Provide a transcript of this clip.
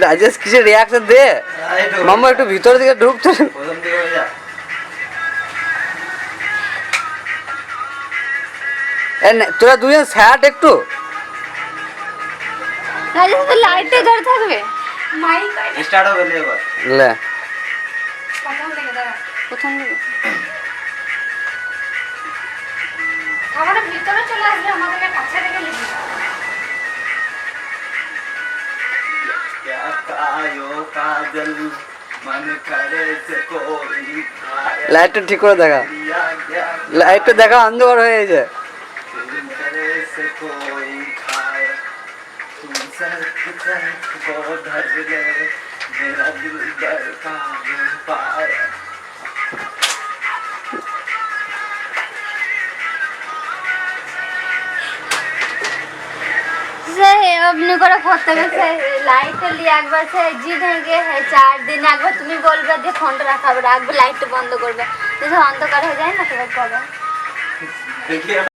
রাজেশ কিছু রিয়াকশন দে মাম্মা, একটু ভিতর দিকে ঢুকতো। তোরা দুজন স্যাট একটু লাইটটা ধরে থাকবে। মাইক স্টার্ট হবে এবার। লে প্রথম থেকে আমরা ভিতরে চলে আসবে, আমাদেরকে কাছে থেকে লিখি। क्या कायो काजल मन करे से कोई खाया লাইটটা ঠিক করে দেখা, दिया गया লাইটটা দেখা অন্ধকার হয়ে গেছে। दिल करे से कोई खाया तुम सच सच को धर ले मेरा दिल धड़का नहीं पाया अपने को করতে গেছে লাইটটা নিয়ে একবার সে জিদ হয়ে গিয়ে 4 দিন একবার তুমি বলবে যে ফোনটা রাখবে, রাখবে লাইটটা বন্ধ করবে, যদি অন্ধকার হয়ে যায় না তখন করবে। देखिए